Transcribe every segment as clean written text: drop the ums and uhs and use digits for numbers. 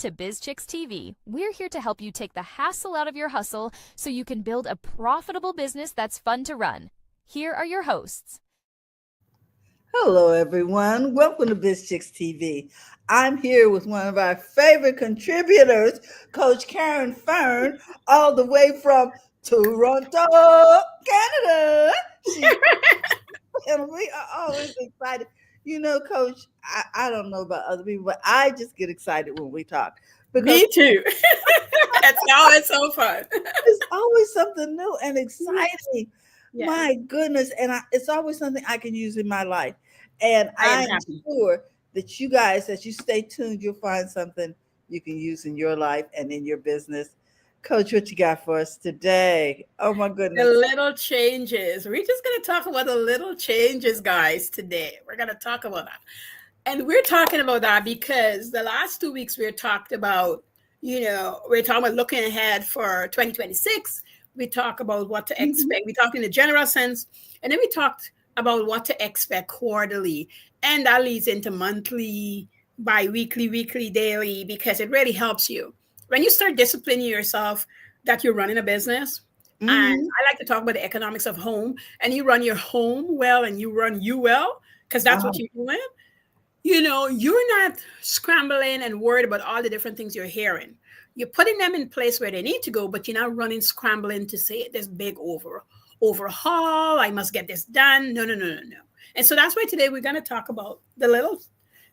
to Biz Chicks TV. We're here to help you take the hassle out of your hustle so you can build a profitable business that's fun to run. Here are your hosts. Hello, everyone. Welcome to Biz Chicks TV. I'm here with one of our favorite contributors, Coach Caren Fern, all the way from Toronto, Canada. And we are always excited. You know, Coach, I don't know about other people, but I just get excited when we talk because Me too. That's always so fun. it's always something new and exciting. Yes. My goodness. And it's always something I can use in my life. And I am I'm happy. sure that you guys, as you stay tuned, you'll find something you can use in your life and in your business. Coach, what you got for us today? Oh, my The goodness. little changes. We're just going to talk about the little changes, guys, today. We're going to talk about that. And we're talking about that because the last 2 weeks we talked about, we're talking about looking ahead for 2026. We talk about what to expect. We talked in the general sense. And then we talked about what to expect quarterly. And that leads into monthly, bi-weekly, weekly, daily, because it really helps you. When you start disciplining yourself that you're running a business, and I like to talk about the economics of home, and you run your home well and you run you well, because that's what you're doing. You're not scrambling and worried about all the different things you're hearing. You're putting them in place where they need to go, but you're not running, scrambling to say this big overhaul. I must get this done. No. And so that's why today we're going to talk about the little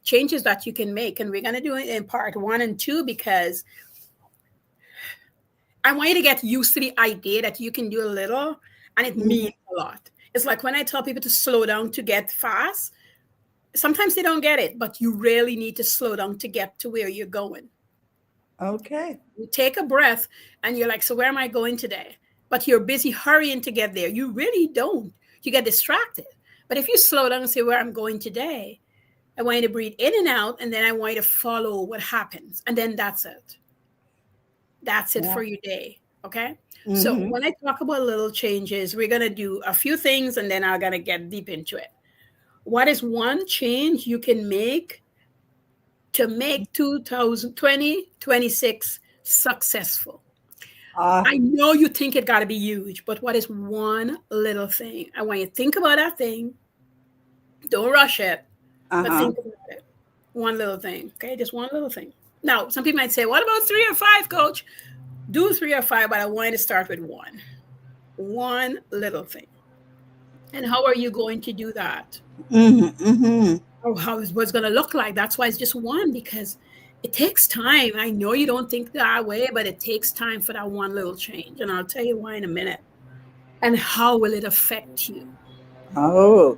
changes that you can make. And we're going to do it in part 1 and 2 because I want you to get used to the idea that you can do a little and it means a lot. It's like when I tell people to slow down to get fast, sometimes they don't get it, but you really need to slow down to get to where you're going. Okay. You take a breath and you're like, so where am I going today? But you're busy hurrying to get there. You really don't. You get distracted. But if you slow down and say where I'm going today, I want you to breathe in and out, and then I want you to follow what happens. And then that's it. That's it for your day. Okay. So when I talk about little changes, we're going to do a few things and then I'm going to get deep into it. What is one change you can make to make 2026 successful? I know you think it got to be huge, but what is one little thing? I want you to think about that thing. Don't rush it, but think about it. One little thing. Okay. Just one little thing. Now, some people might say, what about 3 or 5, Coach? Do 3 or 5, but I want you to start with one. One little thing. And how are you going to do that? Or what's going to look like? That's why it's just one, because it takes time. I know you don't think that way, but it takes time for that one little change. And I'll tell you why in a minute. And how will it affect you? How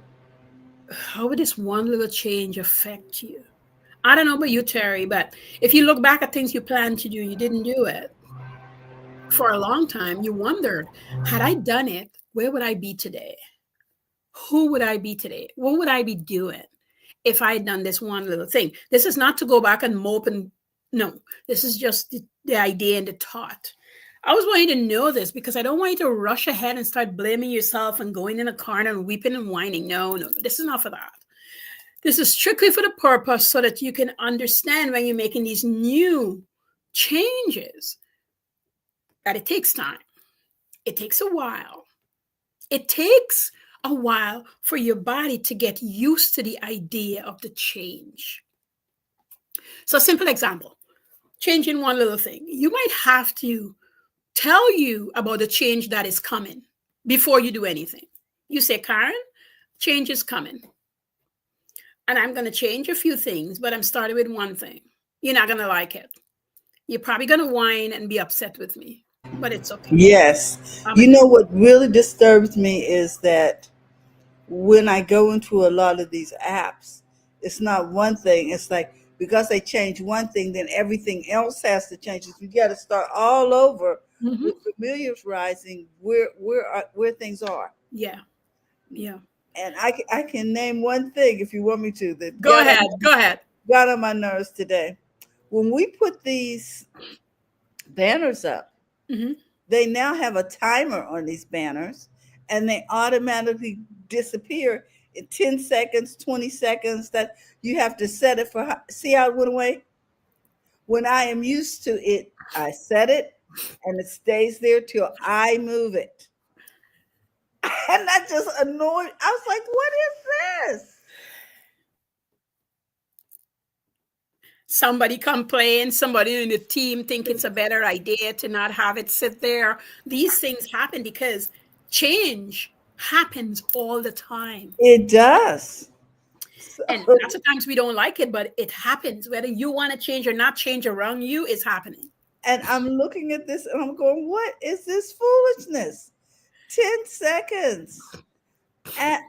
will this one little change affect you? I don't know about you, Terry, but if you look back at things you planned to do, you didn't do it. For a long time, you wondered, had I done it, where would I be today? Who would I be today? What would I be doing if I had done this one little thing? This is not to go back and mope no, this is just the idea and the thought. I was wanting to know this because I don't want you to rush ahead and start blaming yourself and going in a corner and weeping and whining. No, this is not for that. This is strictly for the purpose so that you can understand when you're making these new changes that it takes time. It takes a while. It takes a while for your body to get used to the idea of the change. So a simple example, changing one little thing. You might have to tell you about the change that is coming before you do anything. You say, Caren, change is coming. And I'm going to change a few things, but I'm starting with one thing. You're not going to like it. You're probably going to whine and be upset with me, but it's okay. Yes. You know what really disturbs me is that when I go into a lot of these apps, it's not one thing. It's like because they change one thing, then everything else has to change. You got to start all over with familiarizing where things are. Yeah. And I can name one thing if you want me to. That Go ahead. Got on my nerves today. When we put these banners up, they now have a timer on these banners, and they automatically disappear in 10 seconds, 20 seconds. That you have to set it for. See how it went away? when I am used to it, I set it and it stays there till I move it. And that just annoyed. I was like, what is this? Somebody complains, somebody in the team think it's a better idea to not have it sit there. These things happen because change happens all the time. It does. And So, lots of times we don't like it, but it happens. Whether you want to change or not change around you, it's happening. and I'm looking at this and I'm going, what is this foolishness? 10 seconds. And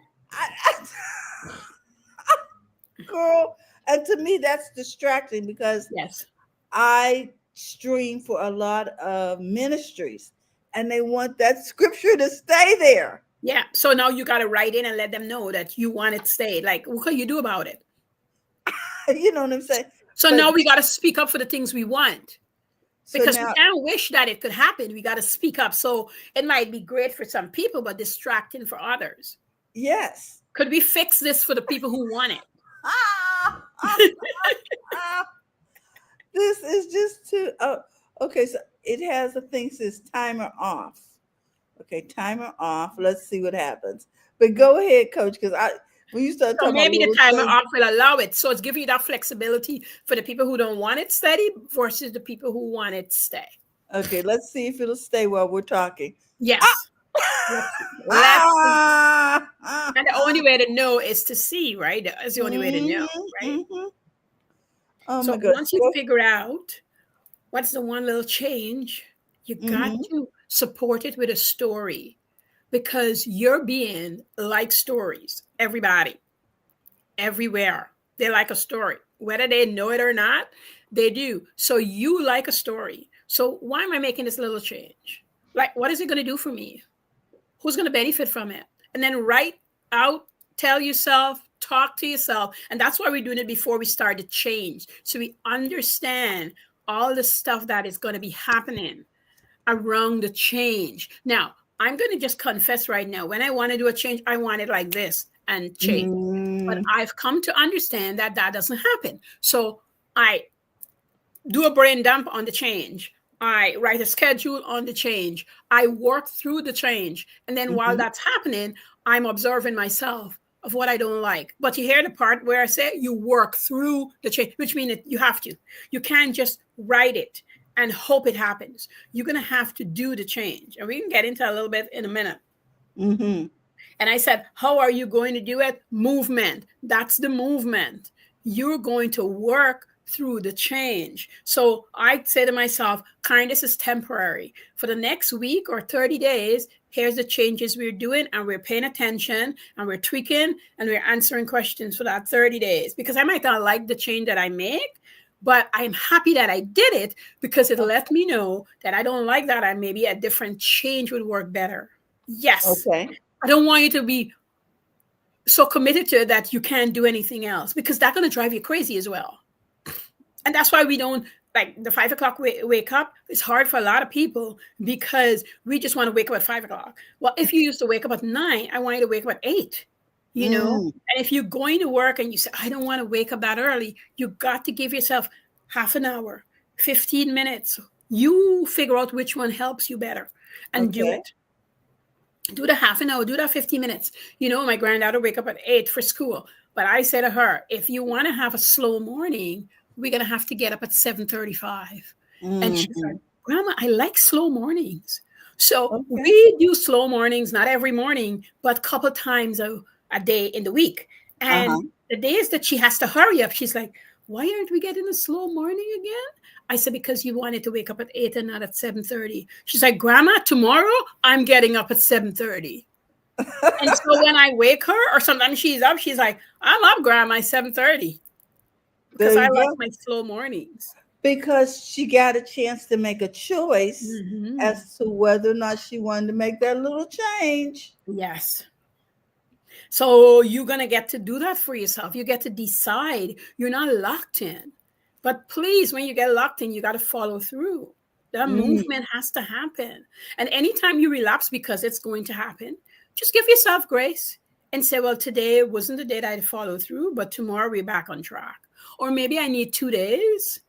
girl, and to me, that's distracting because Yes. I stream for a lot of ministries and they want that scripture to stay there. Yeah. So now you got to write in and let them know that you want it stayed. Like, what can you do about it? You know what I'm saying? So But- now we got to speak up for the things we want. So Because now, we can't wish that it could happen. We got to speak up. So it might be great for some people, but distracting for others. yes. Could we fix this for the people who want it? This is just too. Oh, okay. So it has a thing that says timer off. Okay, timer off. Let's see what happens. But go ahead, Coach, because when you start So talking maybe about the timer things, off will allow it. So it's giving you that flexibility for the people who don't want it steady versus the people who want it stay. okay, let's see if it'll stay while we're talking. Yes. And the only way to know is to see, right? That's the only way to know, right? Mm-hmm. Oh So my God. once you figure out what's the one little change, you got to support it with a story because your being likes stories. Everybody, everywhere, they like a story. Whether they know it or not, they do. So you like a story. So why am I making this little change? Like, what is it going to do for me? Who's going to benefit from it? And then write out, tell yourself, talk to yourself. And that's why we're doing it before we start to change. So we understand all the stuff that is going to be happening around the change. Now, I'm going to just confess right now. When I want to do a change, I want it like this and change. But I've come to understand that that doesn't happen. So I do a brain dump on the change. I write a schedule on the change. I work through the change. And then while that's happening, I'm observing myself of what I don't like. But you hear the part where I say you work through the change, which means that you have to. You can't just write it and hope it happens. You're going to have to do the change. And we can get into a little bit in a minute. And I said, how are you going to do it? Movement. That's the movement. You're going to work through the change. So I say to myself, kindness is temporary. For the next week or 30 days, here's the changes we're doing, and we're paying attention, and we're tweaking, and we're answering questions for that 30 days. Because I might not like the change that I make, but I'm happy that I did it because it let me know that I don't like that, and maybe a different change would work better. Yes. Okay. I don't want you to be so committed to it that you can't do anything else, because that's going to drive you crazy as well. And that's why we don't like the 5 o'clock wake up. It's hard for a lot of people because we just want to wake up at 5 o'clock. Well, if you used to wake up at 9, I want you to wake up at 8, you know? And if you're going to work and you say, I don't want to wake up that early, you got to give yourself half an hour, 15 minutes. You figure out which one helps you better and do it. Do the half an hour, do that 15 minutes. You know, my granddaughter wake up at 8 for school. But I say to her, if you want to have a slow morning, we're going to have to get up at 7:35. And she's like, Grandma, I like slow mornings. So we do slow mornings, not every morning, but a couple times a day in the week. And the days that she has to hurry up, she's like, why aren't we getting a slow morning again? I said, because you wanted to wake up at 8 and not at 7:30. She's like, Grandma, tomorrow I'm getting up at 7:30. And so when I wake her, or sometimes she's up, she's like, I'm up, Grandma, 7:30. Because I like my slow mornings. Because she got a chance to make a choice as to whether or not she wanted to make that little change. Yes. So you're going to get to do that for yourself. You get to decide. You're not locked in. But please, when you get locked in, you got to follow through. That movement has to happen. And anytime you relapse, because it's going to happen, just give yourself grace and say, well, today wasn't the day that I followed through, but tomorrow we're back on track. Or maybe I need 2 days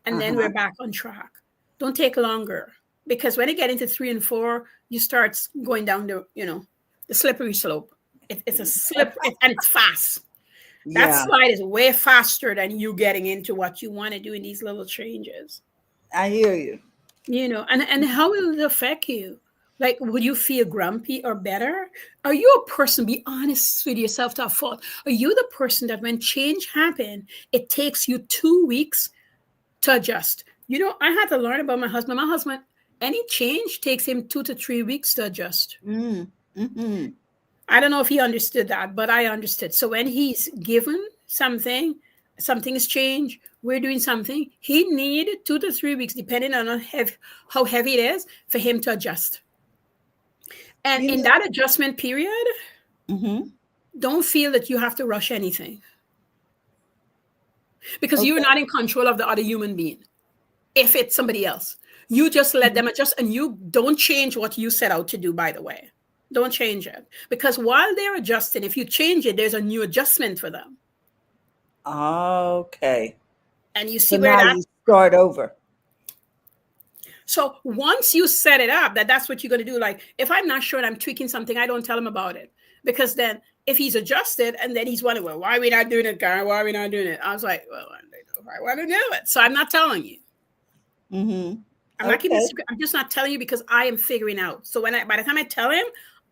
and then we're back on track. Don't take longer, because when you get into 3 and 4, you start going down the slippery slope. It's a slip, and it's fast. That Yeah, slide is way faster than you getting into what you want to do in these little changes. I hear you. And how will it affect you? Like, would you feel grumpy or better? Are you a person, be honest with yourself, to a fault? Are you the person that when change happen, it takes you 2 weeks to adjust? I had to learn about my husband. My husband, any change takes him 2 to 3 weeks to adjust. Mm-hmm. I don't know if he understood that, but I understood. So when he's given something has changed, we're doing something, he needed 2 to 3 weeks, depending on how heavy it is, for him to adjust. And You in know, that adjustment period, mm-hmm. don't feel that you have to rush anything, because you're Okay. not in control of the other human being. If it's somebody else, you just let them adjust, and you don't change what you set out to do, by the way. Don't change it, because while they're adjusting, if you change it, there's a new adjustment for them. Okay. And you So see where now that. you start over. So once you set it up, that's what you're going to do. Like, if I'm not sure and I'm tweaking something, I don't tell him about it, because then if he's adjusted and then he's wondering, well, why are we not doing it, Karen? Why are we not doing it? I was like, well, I want to do it, so I'm not telling you. Mm-hmm. I'm not keeping Okay. a secret. I'm just not telling you, because I am figuring out. So by the time I tell him,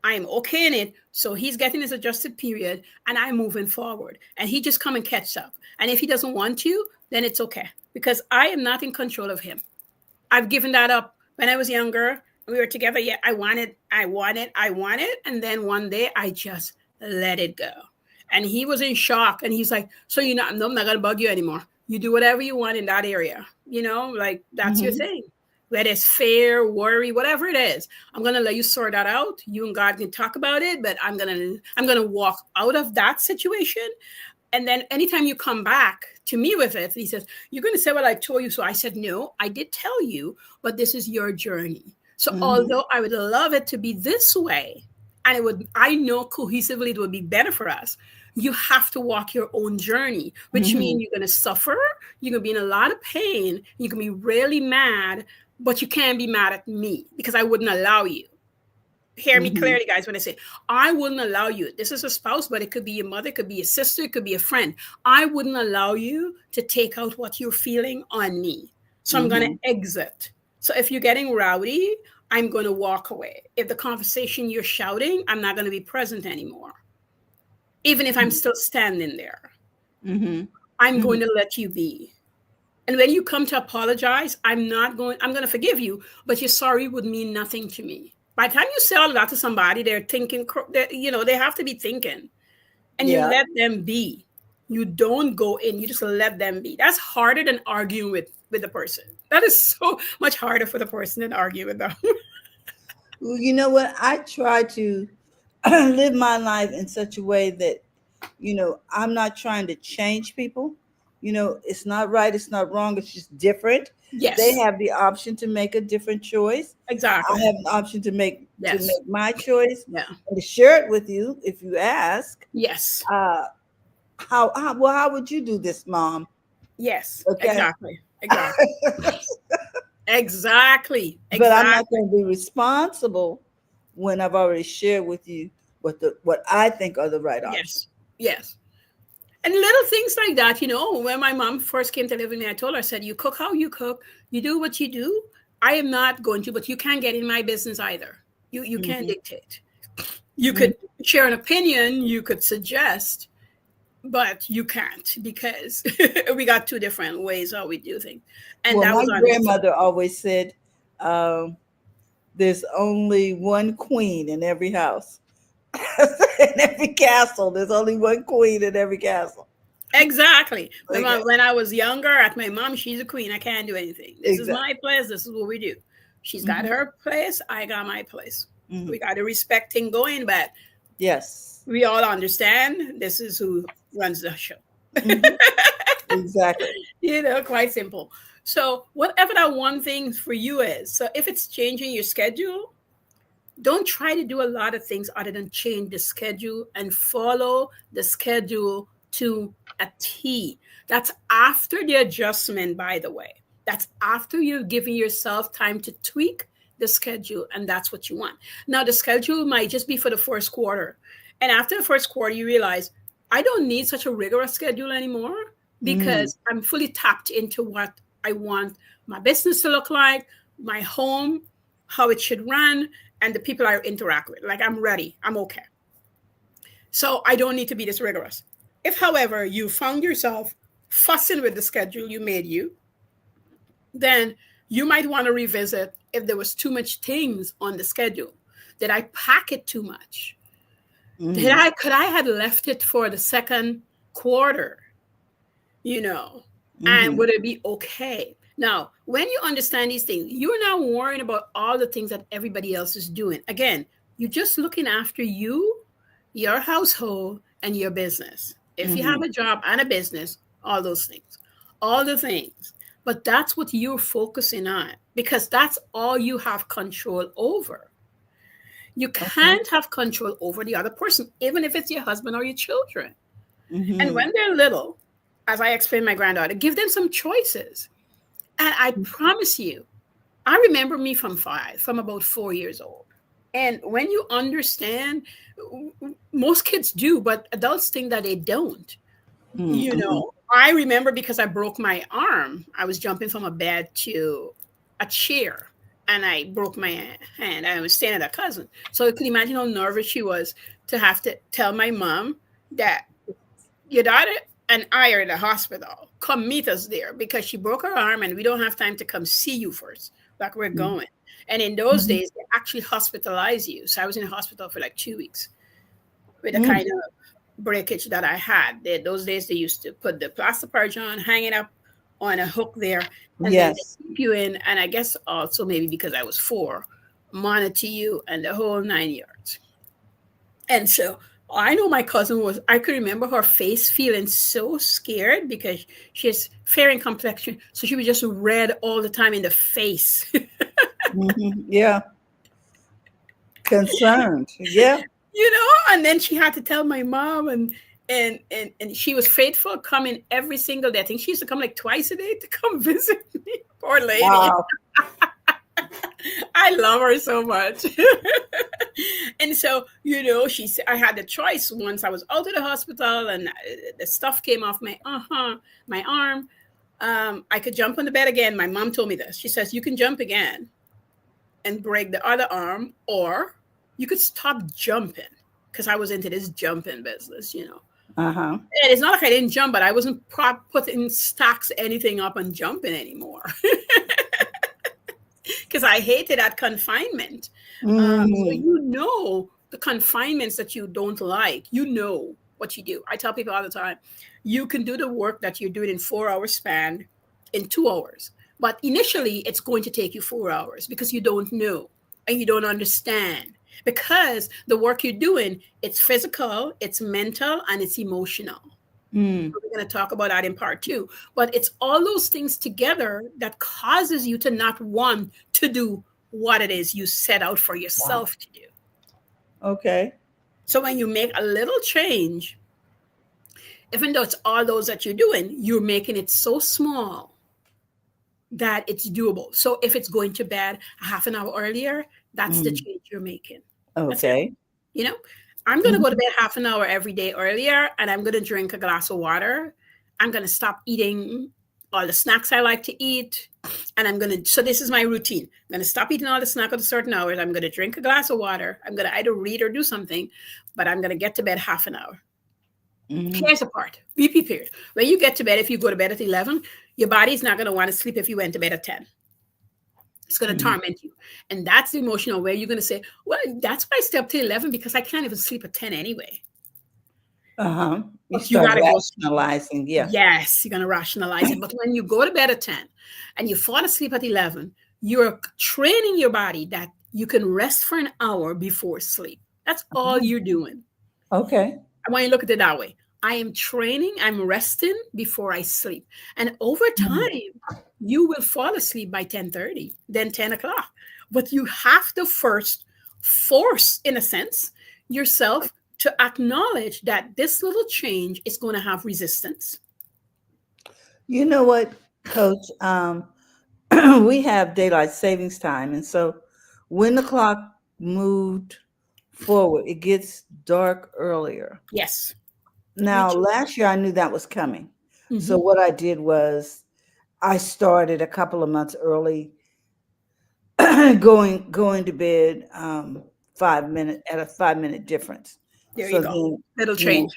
I am okay in it. So he's getting his adjusted period, and I'm moving forward. And he just come and catch up. And if he doesn't want to, then it's okay, because I am not in control of him. I've given that up. When I was younger, we were together. Yeah, I wanted. And then one day I just let it go. And he was in shock. And he's like, so no, I'm not going to bug you anymore. You do whatever you want in that area. Like, that's your Mm-hmm. thing. Whether it's fear, worry, whatever it is, I'm going to let you sort that out. You and God can talk about it, but I'm going to walk out of that situation. And then anytime you come back to me with it, he says, you're going to say what I told you. So I said, no, I did tell you, but this is your journey. So Mm-hmm. although I would love it to be this way, and I know cohesively it would be better for us, you have to walk your own journey, which Mm-hmm. means you're going to suffer, you're going to be in a lot of pain, you can be really mad, but you can't be mad at me, because I wouldn't allow you. Hear me Mm-hmm. clearly, guys, when I say I wouldn't allow you. This is a spouse, but it could be your mother, it could be a sister, it could be a friend. I wouldn't allow you to take out what you're feeling on me. So I'm going Mm-hmm. to exit. So if you're getting rowdy, I'm going to walk away. If the conversation you're shouting, I'm not going to be present anymore. Even if I'm still standing there, Mm-hmm. I'm Mm-hmm. going to let you be. And when you come to apologize, I'm going to forgive you, but your sorry would mean nothing to me. By the time you say all that to somebody, they're thinking, they have to be thinking, and you Yeah. let them be. You don't go in, you just let them be. That's harder than arguing with the person. That is so much harder for the person than arguing with them. Well, you know what? I try to live my life in such a way that, I'm not trying to change people. It's not right, it's not wrong, it's just different. They Yes, have the option to make a different choice. I exactly. have an option to make Yes. my choice Yeah. and to share it with you if you ask. Yes. Uh, how would you do this, Mom? Yes. Okay. Exactly. Exactly. Exactly. But I'm not Exactly. going to be responsible when I've already shared with you what I think are the right options. Yes. Yes. And little things like that, when my mom first came to live with me, I told her, I said, you cook how you cook, you do what you do. I am not going to, but you can't get in my business either. You can't Hmm. dictate. You Hmm. could share an opinion, you could suggest, but you can't, because we got two different ways how we do things. And Well, that my was understood. grandmother always said, um, "There's only one queen in every house, in every castle. There's only one queen in every castle." Exactly. When, Okay, when I was younger, at my mom, she's a queen. I can't do anything. This is exactly. my place. This is what we do. She's got Hmm. her place. I got my place. Hmm. We got to respect thing going, but Yes. we all understand this is who runs the show. Hmm. Exactly. Quite simple. So, whatever that one thing for you is, so if it's changing your schedule, don't try to do a lot of things other than change the schedule and follow the schedule to a T. That's after the adjustment, by the way. That's after you're giving yourself time to tweak the schedule, and that's what you want. Now, the schedule might just be for the first quarter. And after the first quarter, you realize I don't need such a rigorous schedule anymore Mm-hmm. because I'm fully tapped into what I want my business to look like, my home, how it should run, and the people I interact with. Like, I'm ready. I'm okay. So I don't need to be this rigorous. If, however, you found yourself fussing with the schedule you made then you might want to revisit if there was too much things on the schedule. Did I pack it too much? Mm-hmm. Could I have left it for the second quarter? You know, and Mm-hmm. would it be okay? Now, when you understand these things, you're not worrying about all the things that everybody else is doing. Again, you're just looking after you, your household, and your business. If you have Mm-hmm. a job and a business, all the things. But that's what you're focusing on because that's all you have control over. You Okay. can't have control over the other person, even if it's your husband or your children. And Mm-hmm. when they're little, as I explained my granddaughter, give them some choices. And I promise you, I remember me from about 4 years old. And when you understand, most kids do, but adults think that they don't. You Mm-hmm. know, I remember because I broke my arm, I was jumping from a bed to a chair and I broke my hand. I was staying at a cousin. So you can imagine how nervous she was to have to tell my mom that your daughter and I are in the hospital. Come meet us there because she broke her arm and we don't have time to come see you first. Like we're going. And in those Mm-hmm. days, they actually hospitalize you. So I was in the hospital for like 2 weeks with the kind Mm-hmm. of breakage that I had. Those days, they used to put the plaster purge on, hang it up on a hook there, and then they Yes. keep you in. And I guess also maybe because I was 4, monitor you and the whole 9 yards. And so I know my cousin was, I could remember her face feeling so scared because she has fair in complexion. So she was just red all the time in the face. Mm-hmm. Yeah. Concerned. Yeah. And then she had to tell my mom and she was faithful coming every single day. I think she used to come like twice a day to come visit me. Poor lady. Wow. I love her so much. And so, she said I had the choice once I was out of the hospital and the stuff came off my arm. I could jump on the bed again. My mom told me this. She says, you can jump again and break the other arm, or you could stop jumping because I was into this jumping business. Uh-huh. And it's not like I didn't jump, but I wasn't putting stacks anything up and jumping anymore because I hated that confinement. So Mm-hmm. the confinements that you don't like, what you do. I tell people all the time, you can do the work that you're doing in 4 hour span in 2 hours. But initially, it's going to take you 4 hours because you don't know and you don't understand. Because the work you're doing, it's physical, it's mental, and it's emotional. Mm. We're going to talk about that in part 2. But it's all those things together that causes you to not want to do what it is you set out for Wow. yourself to do. Okay. So when you make a little change, even though it's all those that you're doing, you're making it so small that it's doable. So if it's going to bed a half an hour earlier, that's the Mm. change you're making. That's it. Okay. You know, I'm going to go to Mm-hmm. bed half an hour every day earlier and I'm going to drink a glass of water. I'm going to stop eating all the snacks I like to eat. And so this is my routine. I'm going to stop eating all the snack at certain hours. I'm going to drink a glass of water. I'm going to either read or do something, but I'm going to get to bed half an hour. Mm-hmm. Here's the part. Be prepared. When you get to bed, if you go to bed at 11, your body's not going to want to sleep if you went to bed at 10. It's going to Mm-hmm. torment you. And that's the emotional way you're going to say, well, that's why I stay up till 11 because I can't even sleep at 10 anyway. Uh-huh. You But you start got to go sleep. rationalizing. Yeah. Yes, you're going to rationalize it. But when you go to bed at 10 and you fall asleep at 11, you're training your body that you can rest for an hour before sleep. That's all Oh, you're doing. okay. I want you to look at it that way. I am training, I'm resting before I sleep. And over Mm. time, you will fall asleep by 10:30, then 10 o'clock. But you have to first force, in a sense, yourself to acknowledge that this little change is going to have resistance. You know what, Coach? we have daylight savings time, and so when the clock moved forward, it gets dark earlier. Yes, me Now, too. last year I knew that was coming. So Hmm. what I did was I started a couple of months early going to bed 5 minute at a 5 minute difference. There you So go. then, Little you know,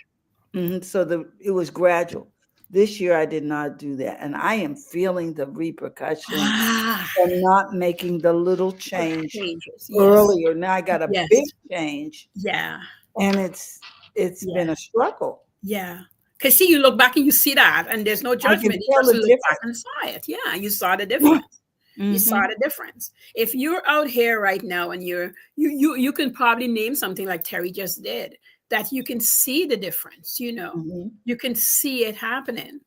change. so it was gradual. This year I did not do that, and I am feeling the repercussions Ah, for not making the little change changes. Yes. earlier. Now I got a Yes. big change, Yeah. and it's Yeah. been a struggle. Yeah. Because see, you look back and you see that, and there's no I can judgment. You tell just the look back and difference. saw it. Yeah, you saw the difference. You saw Hmm. the difference. If you're out here right now and you can probably name something like Terry just did, that you can see the difference, you know. Hmm. You can see it happening.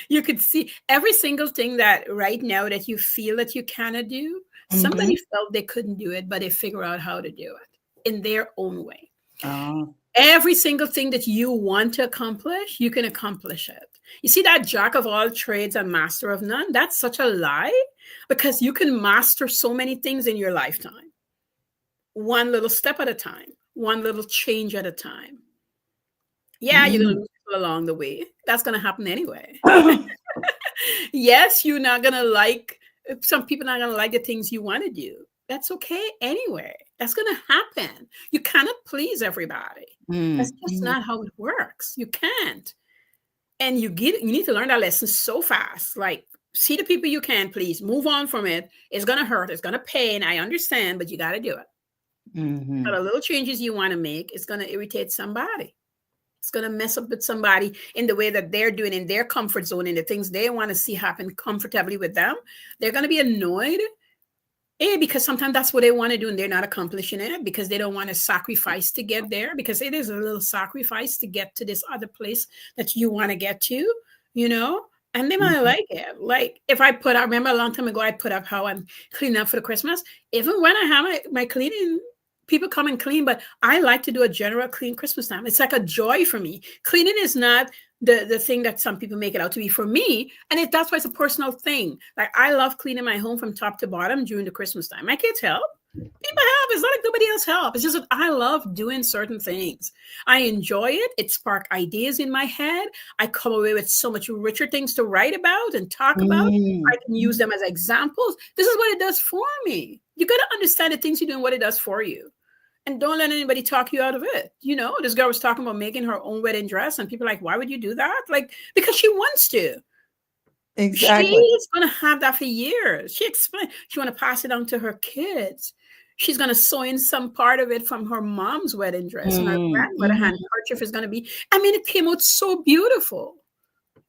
You could see every single thing that right now that you feel that you cannot do, somebody Hmm. felt they couldn't do it, but they figure out how to do it in their own way. Uh, Every single thing that you want to accomplish, you can accomplish it. You see that jack of all trades and master of none? That's such a lie because you can master so many things in your lifetime, one little step at a time, one little change at a time. Yeah, you're going to mm. lose people along the way. That's going to happen anyway. Yes, you're not going to like, some people not going to like the things you want to do. That's okay anyway. That's going to happen. You cannot please everybody. That's Mm, just mhm, not how it works. You can't. And you need to learn that lesson so fast. Like, see the people you can please, move on from it. It's going to hurt, it's going to pain. I understand, but you got to do it. But mhm, the little changes you want to make is going to irritate somebody. It's going to mess up with somebody in the way that they're doing in their comfort zone and the things they want to see happen comfortably with them. They're going to be annoyed. Because sometimes that's what they want to do and they're not accomplishing it because they don't want to sacrifice to get there because it is a little sacrifice to get to this other place that you want to get to, you know? And they might mhm, like it. Like if I remember a long time ago, I put up how I'm cleaning up for the Christmas. Even when I have my cleaning, people come and clean, but I like to do a general clean Christmas time. It's like a joy for me. Cleaning is not the thing that some people make it out to be for me. And that's why it's a personal thing. Like I love cleaning my home from top to bottom during the Christmas time. My kids help. People help. It's not like nobody else help. It's just that I love doing certain things. I enjoy it. It sparks ideas in my head. I come away with so much richer things to write about and talk about. I mm, can use them as examples. This is what it does for me. You got to understand the things you do and what it does for you, and don't let anybody talk you out of it. You know, this girl was talking about making her own wedding dress, and people are like, why would you do that? Like, because she wants to. exactly. She's going to have that for years. She explained she want to pass it on to her kids. She's going to sew in some part of it from her mom's wedding dress, and her Mm, grandmother mhm. handkerchief is going to be. I mean, it came out so beautiful.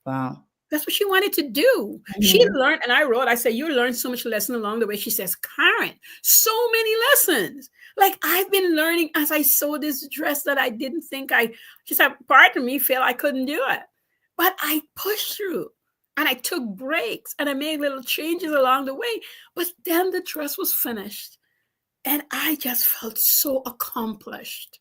Wow. That's what she wanted to do. She Mhm, learned, and I wrote, I said, you learned so much lesson along the way. She says, Caren, so many lessons. Like I've been learning as I sew this dress that I didn't think she said, part of me felt I couldn't do it. But I pushed through and I took breaks and I made little changes along the way. But then the dress was finished and I just felt so accomplished.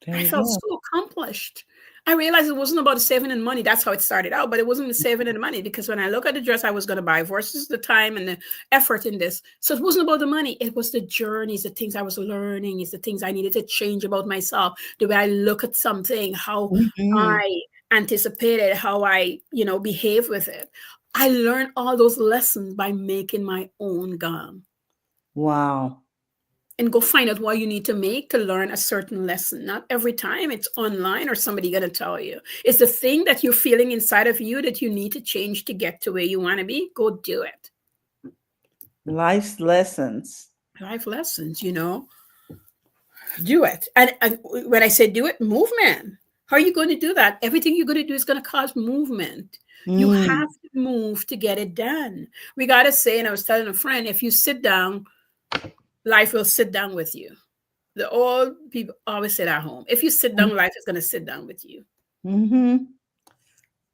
there I you felt go. so accomplished. I realized it wasn't about saving in money. That's how it started out, but it wasn't the saving in the money because when I look at the dress I was going to buy versus the time and the effort in this, so it wasn't about the money. It was the journeys, the things I was learning, is the things I needed to change about myself, the way I look at something, how Mhm. I anticipated, how I, behave with it. I learned all those lessons by making my own gown Wow. and go find out what you need to make to learn a certain lesson. Not every time it's online or somebody going to tell you. It's the thing that you're feeling inside of you that you need to change to get to where you want to be. Go do it. Life's lessons. Life lessons, do it. And when I say do it, movement. How are you going to do that? Everything you're going to do is going to cause movement. You have Mm, to move to get it done. We got to say, and I was telling a friend, if you sit down, life will sit down with you. The old people always sit at home. If you sit mm, down, life is going to sit down with you. mhm.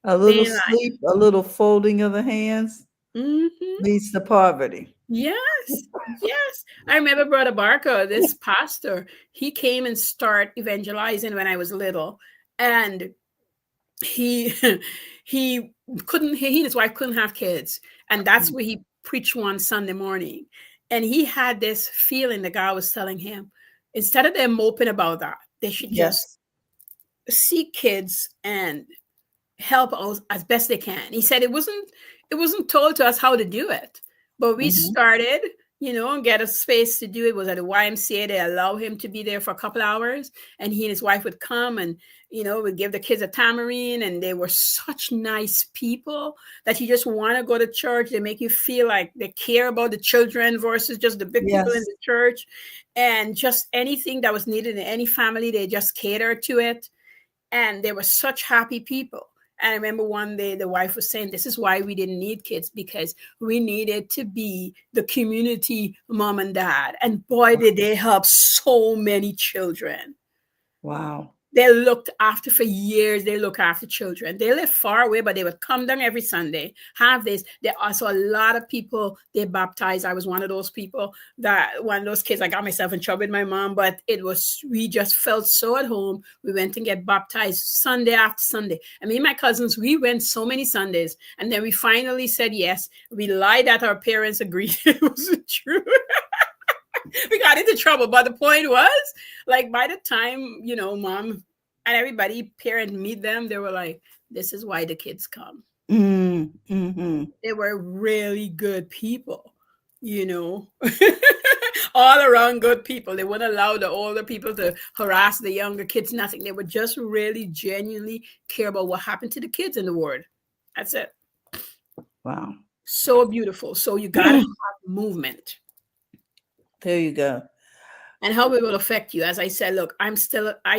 A little Day in life. sleep, a little folding of the hands Hmm. leads to poverty. Yes. Yes. I remember Brother Barker, this pastor, he came and started evangelizing when I was little. And he he he and his wife couldn't have kids. And that's where he preached one Sunday morning. And he had this feeling, the guy was telling him, instead of them moping about that, they should just Yes. seek kids and help us as best they can. He said it wasn't told to us how to do it, but we Mm-hmm. started, and get a space to do it. It was at the YMCA. They allow him to be there for a couple hours, and he and his wife would come and would give the kids a tambourine, and they were such nice people that you just want to go to church. They make you feel like they care about the children versus just the big people in Yes. the church, and just anything that was needed in any family, they just cater to it. And they were such happy people. And I remember one day the wife was saying, this is why we didn't need kids, because we needed to be the community mom and dad. And boy, did they help so many children. Wow. They looked after for years. They look after children. They live far away, but they would come down every Sunday, have this. There are also a lot of people they baptized. I was one of those people, one of those kids. I got myself in trouble with my mom, but we just felt so at home. We went and get baptized Sunday after Sunday. And me and my cousins, we went so many Sundays. And then we finally said yes. We lied that our parents agreed it wasn't true. We got into trouble, but the point was, like, by the time mom and everybody parent meet them, they were like, this is why the kids come. Mm-hmm. They were really good people, all around good people. They wouldn't allow the older people to harass the younger kids, nothing. They would just really genuinely care about what happened to the kids in the world. That's it. Wow. So beautiful. So you gotta have movement. There you go. And how it will affect you. As I said, look, I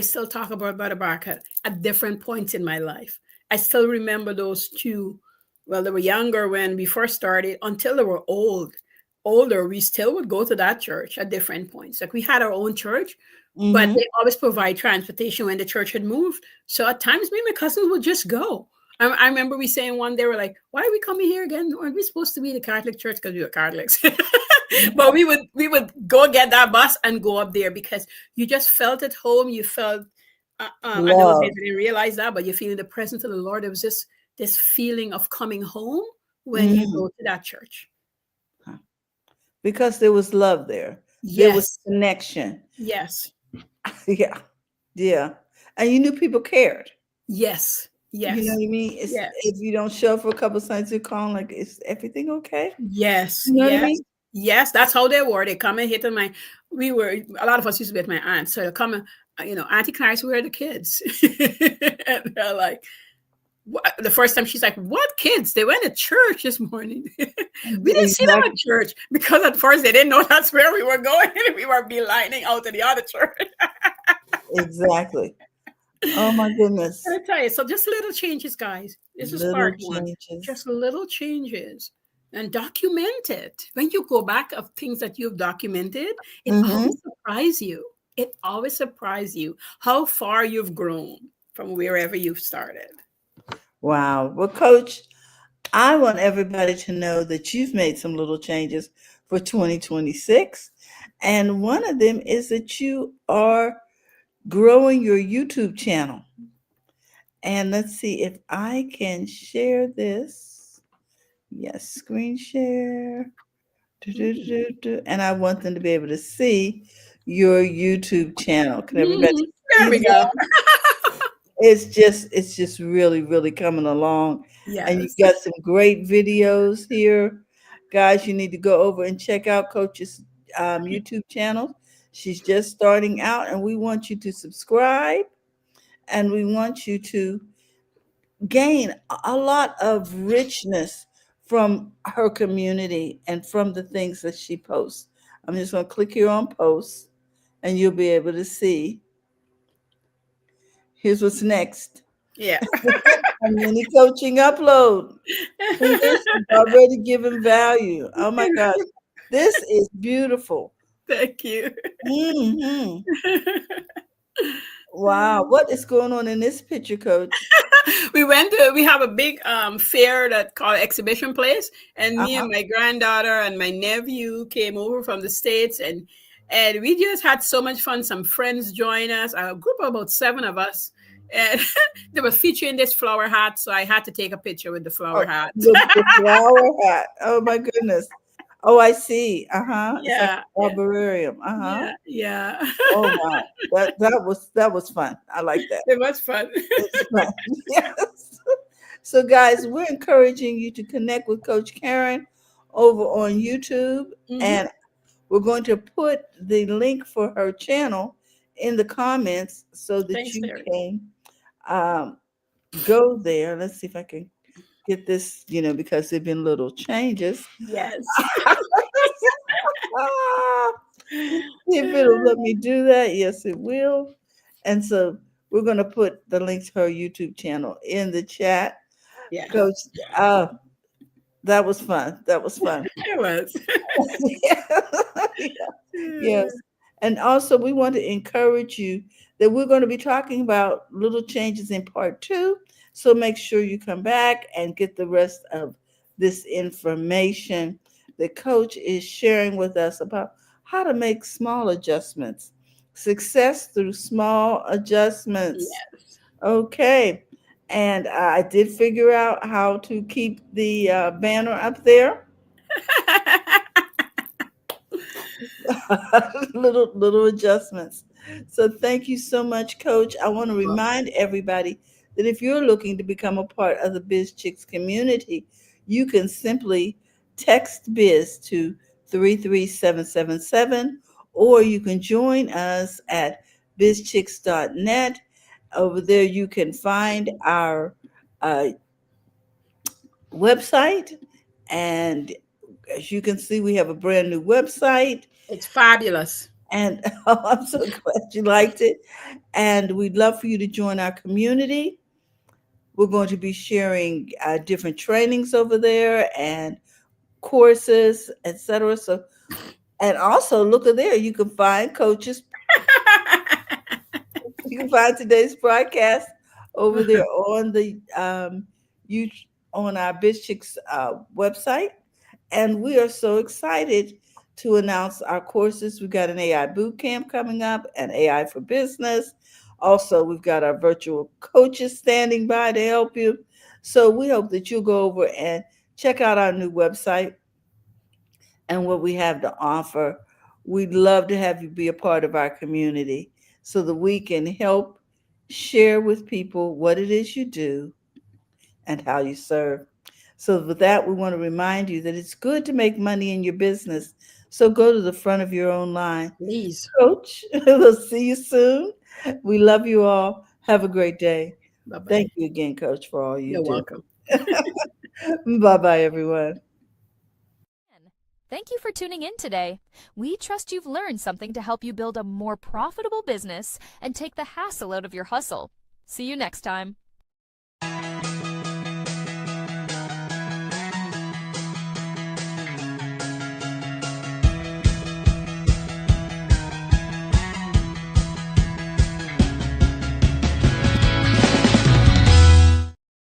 still talk about Brother Barker at different points in my life. I still remember those two. Well, they were younger when we first started until they were older. We still would go to that church at different points. Like we had our own church, but they always provide transportation when the church had moved. So at times me and my cousins would just go. I remember we saying one day, we're like, why are we coming here again? Aren't we supposed to be the Catholic church? Because we were Catholics. But we would go get that bus and go up there because you just felt at home. You felt, and those days I didn't realize that, but you're feeling the presence of the Lord. There was just this feeling of coming home when you go to that church. Because there was love there. Yes. There was connection. Yes. Yeah. Yeah. And you knew people cared. Yes. Yes. You know what I mean? If you don't show up for a couple of Sundays, you're calling like, is everything okay? Yes. You know yes. what I mean? Yes, that's how they were. They come and hit on a lot of us used to be at my aunt. So they come and, Auntie Clarence, where are the kids? And they're like, what? The first time she's like, what kids? They went to church this morning. We didn't see them at church because at first they didn't know that's where we were going. And we were lining out to the other church. Exactly. Oh my goodness. I tell you, so just little changes, guys. This is part one. Just little changes. And document it. When you go back of things that you've documented, it always surprises you. It always surprises you how far you've grown from wherever you've started. Wow. Well, Coach, I want everybody to know that you've made some little changes for 2026. And one of them is that you are growing your YouTube channel. And let's see if I can share this. Yes, screen share. And I want them to be able to see your YouTube channel. Can everybody there we go. It's just really, really coming along. Yes. And you've got some great videos here. Guys, you need to go over and check out Coach's YouTube channel. She's just starting out, and we want you to subscribe, and we want you to gain a lot of richness from her community and from the things that she posts. I'm just going to click here on posts, and you'll be able to see. Here's what's next. Yeah. A mini coaching upload. This is already giving value. Oh my gosh. This is beautiful. Thank you. Wow. What is going on in this picture, Coach? We have a big fair that called Exhibition Place, and me and my granddaughter and my nephew came over from the States, and we just had so much fun. Some friends joined us, a group of about 7 of us, And they were featuring this flower hat, so I had to take a picture with the flower Oh, hat. the flower hat. Oh my goodness. Oh, I see. Uh-huh. It's like Yeah, an yeah, arboretum. Uh-huh. yeah, yeah. Oh wow. That was fun. I like that. It was fun. It's fun. Yes. So guys, we're encouraging you to connect with Coach Caren over on YouTube, Hmm. and we're going to put the link for her channel in the comments so that Thanks, you Terry. can um, go there. Let's see if I can get this, because there've been little changes. Yes. Ah, let's see if it'll let me do that. Yes, it will. And so we're going to put the link to her YouTube channel in the chat. Yeah, Coach, uh, that was fun. That was fun. it was. Yes. And also, we want to encourage you that we're going to be talking about little changes in part two. So make sure you come back and get the rest of this information that Coach is sharing with us about how to make small adjustments. Success through small adjustments. Yes. Okay. And I did figure out how to keep the banner up there. Little adjustments. So thank you so much, Coach. I want to remind everybody that if you're looking to become a part of the Biz Chicks community, you can simply text Biz to 33777, or you can join us at bizchicks.net. Over there, you can find our uh, website. And as you can see, we have a brand new website. It's fabulous. And oh, I'm so glad you liked it. And we'd love for you to join our community. We're going to be sharing different trainings over there and courses, etc. So, and also look at there, you can find coaches. You can find today's broadcast over there on the you on our Biz Chicks website. And we are so excited to announce our courses. We've got an AI boot camp coming up, an AI for business. Also, we've got our virtual coaches standing by to help you. So we hope that you'll go over and check out our new website and what we have to offer. We'd love to have you be a part of our community so that we can help share with people what it is you do and how you serve. So, with that, we want to remind you that it's good to make money in your business. So, go to the front of your own line. Please. Coach, we'll see you soon. We love you all. Have a great day. Bye bye. Thank you again, Coach, for all you You're do. welcome. Bye bye, everyone. Thank you for tuning in today. We trust you've learned something to help you build a more profitable business and take the hassle out of your hustle. See you next time.